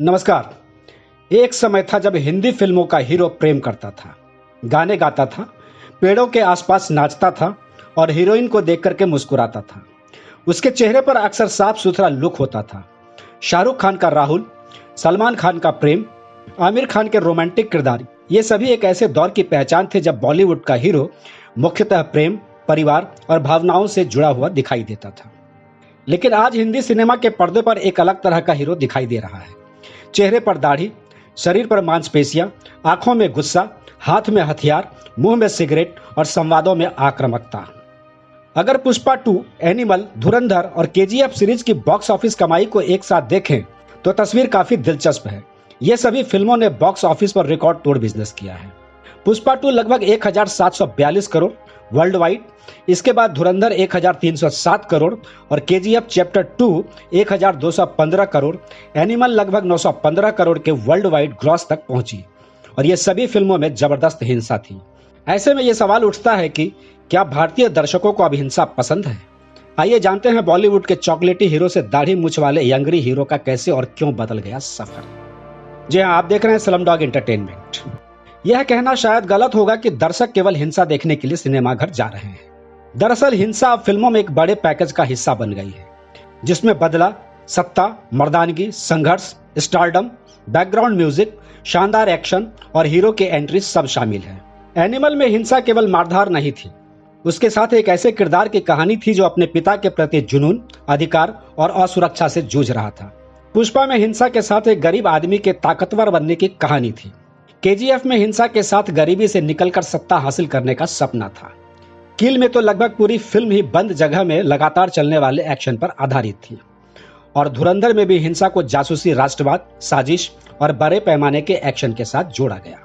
नमस्कार। एक समय था जब हिंदी फिल्मों का हीरो प्रेम करता था, गाने गाता था, पेड़ों के आसपास नाचता था और हीरोइन को देख करके मुस्कुराता था। उसके चेहरे पर अक्सर साफ सुथरा लुक होता था। शाहरुख खान का राहुल, सलमान खान का प्रेम, आमिर खान के रोमांटिक किरदार, ये सभी एक ऐसे दौर की पहचान थे जब बॉलीवुड का हीरो मुख्यतः प्रेम, परिवार और भावनाओं से जुड़ा हुआ दिखाई देता था। लेकिन आज हिंदी सिनेमा के पर्दे पर एक अलग तरह का हीरो दिखाई दे रहा है। चेहरे पर दाढ़ी, शरीर पर मांसपेशियां, आंखों में गुस्सा, हाथ में हथियार, मुंह में सिगरेट और संवादों में आक्रामकता। अगर पुष्पा 2, एनिमल, धुरंधर और केजीएफ सीरीज की बॉक्स ऑफिस कमाई को एक साथ देखें तो तस्वीर काफी दिलचस्प है। ये सभी फिल्मों ने बॉक्स ऑफिस पर रिकॉर्ड तोड़ बिजनेस किया है। पुष्पा 2 लगभग 1742 करोड़ वर्ल्ड वाइड, इसके बाद धुरंधर 1307 करोड़ और केजीएफ चैप्टर 2 1215 करोड़, एनिमल लगभग 915 करोड़ के वर्ल्ड वाइड ग्रॉस तक पहुंची और ये सभी फिल्मों में जबरदस्त हिंसा थी। ऐसे में ये सवाल उठता है कि क्या भारतीय दर्शकों को अब हिंसा पसंद है? आइए जानते हैं बॉलीवुड के चॉकलेटी हीरो से दाढ़ी मूंछ वाले यंगरी हीरो का कैसे और क्यों बदल गया सफर। जी हाँ, आप देख रहे हैं स्लमडॉग एंटरटेनमेंट। यह कहना शायद गलत होगा कि दर्शक केवल हिंसा देखने के लिए सिनेमाघर जा रहे हैं। दरअसल हिंसा अब फिल्मों में एक बड़े पैकेज का हिस्सा बन गई है, जिसमें बदला, सत्ता, मर्दानगी, संघर्ष, स्टारडम, बैकग्राउंड म्यूजिक, शानदार एक्शन और हीरो की एंट्री सब शामिल है। एनिमल में हिंसा केवल मारधार नहीं थी, उसके साथ एक ऐसे किरदार की कहानी थी जो अपने पिता के प्रति जुनून, अधिकार और असुरक्षा से जूझ रहा था। पुष्पा में हिंसा के साथ एक गरीब आदमी के ताकतवर बनने की कहानी थी। केजीएफ में हिंसा के साथ गरीबी से निकलकर सत्ता हासिल करने का सपना था। किल में तो लगभग पूरी फिल्म ही बंद जगह में लगातार चलने वाले एक्शन पर आधारित थी और धुरंधर में भी हिंसा को जासूसी, राष्ट्रवाद, साजिश और बड़े पैमाने के एक्शन के साथ जोड़ा गया।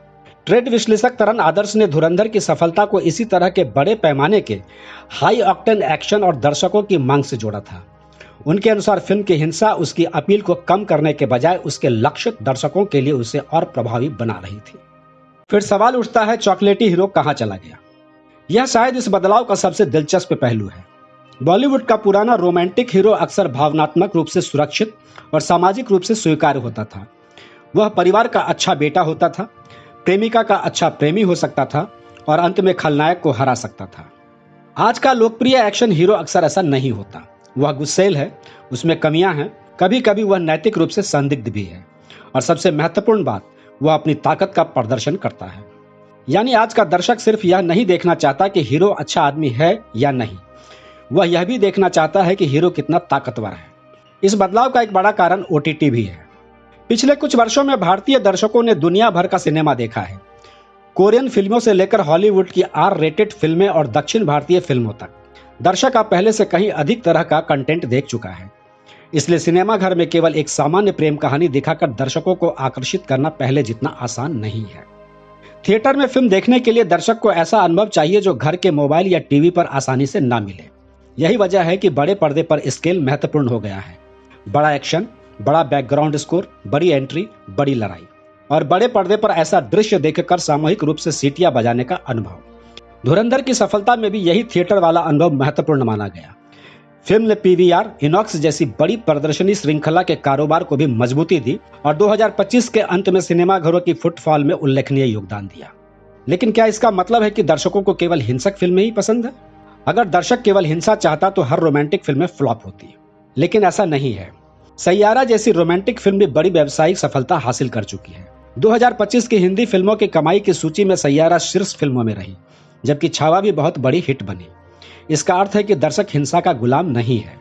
ट्रेड विश्लेषक तरन आदर्श ने धुरंधर की सफलता को इसी तरह के बड़े पैमाने के हाई ऑक्टेन एक्शन और दर्शकों की मांग से जोड़ा था। उनके अनुसार फिल्म की हिंसा उसकी अपील को कम करने के बजाय उसके लक्षित दर्शकों के लिए उसे और प्रभावी बना रही थी। फिर सवाल उठता है, चॉकलेटी हीरो कहां चला गया? यह शायद इस बदलाव का सबसे दिलचस्प पहलू है। बॉलीवुड का पुराना रोमांटिक हीरो अक्सर भावनात्मक रूप से सुरक्षित और सामाजिक रूप से स्वीकार्य होता था। वह परिवार का अच्छा बेटा होता था, प्रेमिका का अच्छा प्रेमी हो सकता था और अंत में खलनायक को हरा सकता था। आज का लोकप्रिय एक्शन हीरो अक्सर ऐसा नहीं होता। वह गुस्सैल है, उसमें कमियां हैं, कभी कभी वह नैतिक रूप से संदिग्ध भी है और सबसे महत्वपूर्ण बात, वह अपनी ताकत का प्रदर्शन करता है। यानी आज का दर्शक सिर्फ यह नहीं देखना चाहता कि हीरो अच्छा आदमी है या नहीं, वह यह भी देखना चाहता है कि हीरो कितना ताकतवर है। इस बदलाव का एक बड़ा कारण ओटीटी भी है। पिछले कुछ वर्षों में भारतीय दर्शकों ने दुनिया भर का सिनेमा देखा है। कोरियन फिल्मों से लेकर हॉलीवुड की आर रेटेड फिल्में और दक्षिण भारतीय फिल्मों तक दर्शक अब पहले से कहीं अधिक तरह का कंटेंट देख चुका है। इसलिए सिनेमा घर में केवल एक सामान्य प्रेम कहानी दिखाकर दर्शकों को आकर्षित करना पहले जितना आसान नहीं है। थिएटर में फिल्म देखने के लिए दर्शक को ऐसा अनुभव चाहिए जो घर के मोबाइल या टीवी पर आसानी से ना मिले। यही वजह है कि बड़े पर्दे पर स्केल महत्वपूर्ण हो गया है। बड़ा एक्शन, बड़ा बैकग्राउंड स्कोर, बड़ी एंट्री, बड़ी लड़ाई और बड़े पर्दे पर ऐसा दृश्य देखकर सामूहिक रूप से सीटियां बजाने का अनुभव। धुरंधर की सफलता में भी यही थिएटर वाला अनुभव महत्वपूर्ण माना गया। फिल्म ने पीवीआर, इनॉक्स जैसी बड़ी प्रदर्शनी श्रृंखला के कारोबार को भी मजबूती दी और 2025 के अंत में सिनेमाघरों की फुटफॉल में उल्लेखनीय योगदान दिया। लेकिन क्या इसका मतलब है कि दर्शकों को केवल हिंसक फिल्में ही पसंद है? अगर दर्शक केवल हिंसा चाहता तो हर रोमांटिक फिल्में फ्लॉप होती, लेकिन ऐसा नहीं है। सैयारा जैसी रोमांटिक फिल्म भी बड़ी व्यावसायिक सफलता हासिल कर चुकी है। 2025 की हिंदी फिल्मों की कमाई की सूची में सैयारा शीर्ष फिल्मों में रही, जबकि छावा भी बहुत बड़ी हिट बनी। इसका अर्थ है कि दर्शक हिंसा का गुलाम नहीं है,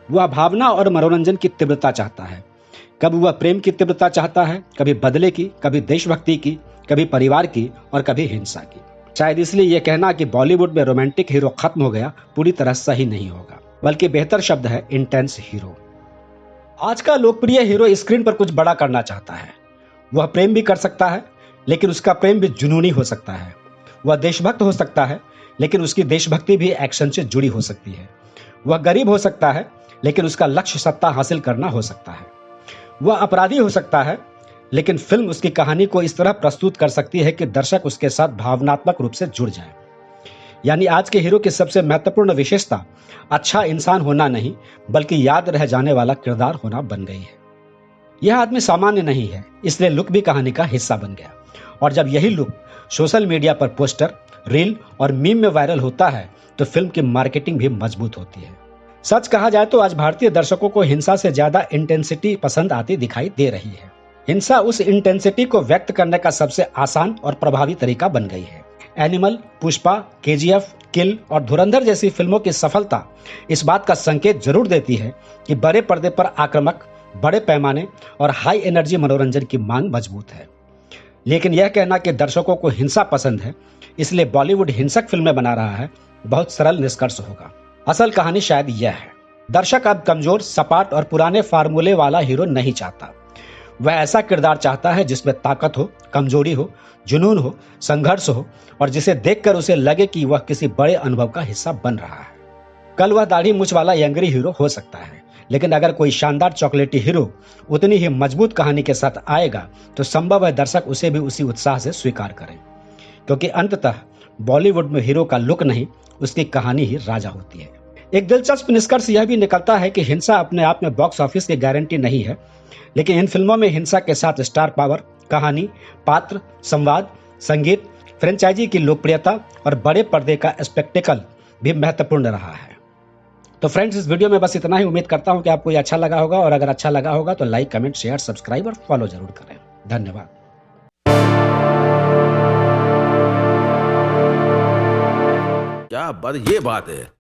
वह भावना और मनोरंजन की तीव्रता चाहता है। कभी वह प्रेम की तीव्रता चाहता है, कभी बदले की, कभी देशभक्ति की, कभी परिवार की और कभी हिंसा की। शायद इसलिए यह कहना कि बॉलीवुड में रोमांटिक हीरो खत्म हो गया पूरी तरह सही नहीं होगा, बल्कि बेहतर शब्द है इंटेंस हीरो। आज का लोकप्रिय हीरो स्क्रीन पर कुछ बड़ा करना चाहता है। वह प्रेम भी कर सकता है, लेकिन उसका प्रेम भी जुनूनी हो सकता है। वह देशभक्त हो सकता है, लेकिन उसकी देशभक्ति भी एक्शन से जुड़ी हो सकती है। वह गरीब हो सकता है, लेकिन उसका लक्ष्य सत्ता हासिल करना हो सकता है। वह अपराधी हो सकता है, लेकिन फिल्म उसकी कहानी को इस तरह प्रस्तुत कर सकती है कि दर्शक उसके साथ भावनात्मक रूप से जुड़ जाए। यानी आज के हीरो की सबसे महत्वपूर्ण विशेषता अच्छा इंसान होना नहीं, बल्कि याद रह जाने वाला किरदार होना बन गई है। यह आदमी सामान्य नहीं है, इसलिए लुक भी कहानी का हिस्सा बन गया। और जब यही लुक सोशल मीडिया पर पोस्टर, रील और मीम में वायरल होता है तो फिल्म की मार्केटिंग भी मजबूत होती है। सच कहा जाए तो आज भारतीय दर्शकों को हिंसा से ज्यादा इंटेंसिटी पसंद आती दिखाई दे रही है। हिंसा उस इंटेंसिटी को व्यक्त करने का सबसे आसान और प्रभावी तरीका बन गई है। एनिमल, पुष्पा, केजीएफ, किल और धुरंधर जैसी फिल्मों की सफलता इस बात का संकेत जरूर देती है कि बड़े पर्दे पर आक्रामक, बड़े पैमाने और हाई एनर्जी मनोरंजन की मांग मजबूत है। लेकिन यह कहना कि दर्शकों को हिंसा पसंद है इसलिए बॉलीवुड हिंसक फिल्में बना रहा है, बहुत सरल निष्कर्ष होगा। असल कहानी शायद यह है, दर्शक अब कमजोर, सपाट और पुराने फार्मूले वाला हीरो नहीं चाहता। वह ऐसा किरदार चाहता है जिसमें ताकत हो, कमजोरी हो, जुनून हो, संघर्ष हो और जिसे देखकर उसे लगे कि वह किसी बड़े अनुभव का हिस्सा बन रहा है। कल वह दाढ़ी मूंछ वाला यंगरी हीरो हो सकता है, लेकिन अगर कोई शानदार चॉकलेटी हीरो उतनी ही मजबूत कहानी के साथ आएगा तो संभव है दर्शक उसे भी उसी उत्साह से स्वीकार करें, क्योंकि अंततः बॉलीवुड में हीरो का लुक नहीं, उसकी कहानी ही राजा होती है। एक दिलचस्प निष्कर्ष यह भी निकलता है कि हिंसा अपने आप में बॉक्स ऑफिस की गारंटी नहीं है, लेकिन इन फिल्मों में हिंसा के साथ स्टार पावर, कहानी, पात्र, संवाद, संगीत, फ्रेंचाइजी की लोकप्रियता और बड़े पर्दे का स्पेक्टेकल भी महत्वपूर्ण रहा है। तो फ्रेंड्स, इस वीडियो में बस इतना ही। उम्मीद करता हूं कि आपको ये अच्छा लगा होगा, और अगर अच्छा लगा होगा तो लाइक, कमेंट, शेयर, सब्सक्राइब और फॉलो जरूर करें। धन्यवाद। क्या बात, ये बात है।